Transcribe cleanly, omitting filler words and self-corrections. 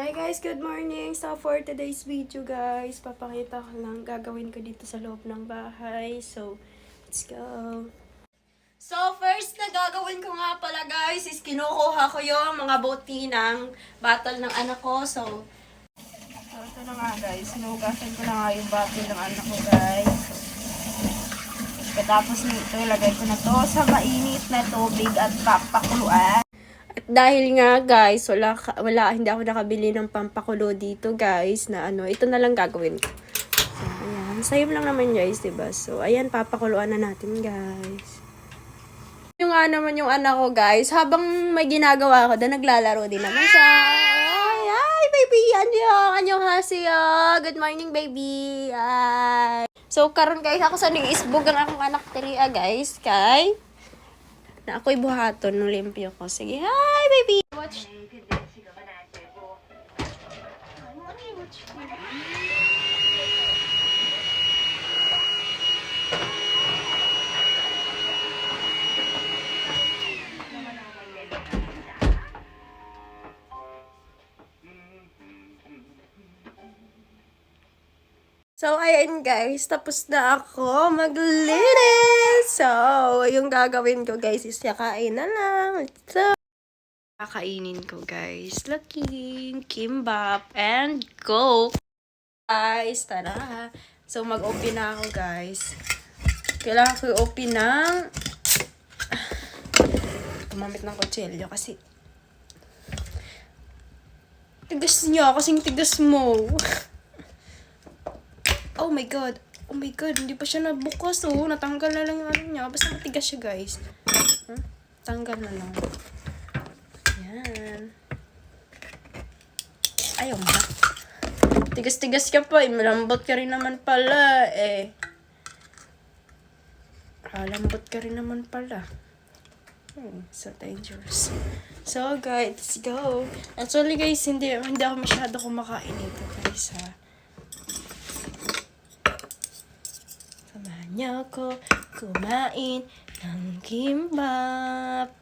Hi guys, good morning! So for today's video guys, papakita ko lang gagawin ko dito sa loob ng bahay. So, let's go! So first na gagawin ko nga pala guys is kinukuha ko yung mga bote ng bottle ng anak ko. So ito na nga guys, sinugasan ko na nga yung bottle ng anak ko guys. Tapos nito, ilagay ko na to sa mainit na tubig at papakuluan. At dahil nga guys, hindi ako nakabili ng pampakulo dito guys na ito na lang gagawin ko. So, ayan. Same lang naman guys, diba? So, ayan, papakuluan na natin guys. Yung nga naman yung anak ko guys, habang may ginagawa ko, naglalaro din naman siya. Ay, baby! Annyeonghaseyo! Good morning, baby! Ay! So, karon guys, ako sa nag-isbog ang akong anak Teria guys, kay na ako'y buhaton ng limpyo ko. Sige, hi baby! Watch. So, ayan guys, tapos na ako maglinis. So, yung gagawin ko guys is yakain na lang. So, kakainin ko guys. Looking, kimbap, and go. Guys, tara. So, mag-open na ako guys. Kailangan ko i-open ng gumamit ng kutsilyo kasi tigas niya, kasing tigas mo. Oh my god. Oh my god, hindi pa siya nabukas oh. Natanggal na lang yung ano niya. Basta matigas siya guys. Tanggal na lang. Yan. Ayaw mo. Tigas-tigas ka pa eh. Malambot ka rin naman pala eh. Malambot ka rin naman pala. So dangerous. So guys, let's go. Actually guys, hindi ako masyado kumakain ito guys ha. Samahan niyo ako kumain ng kimbap.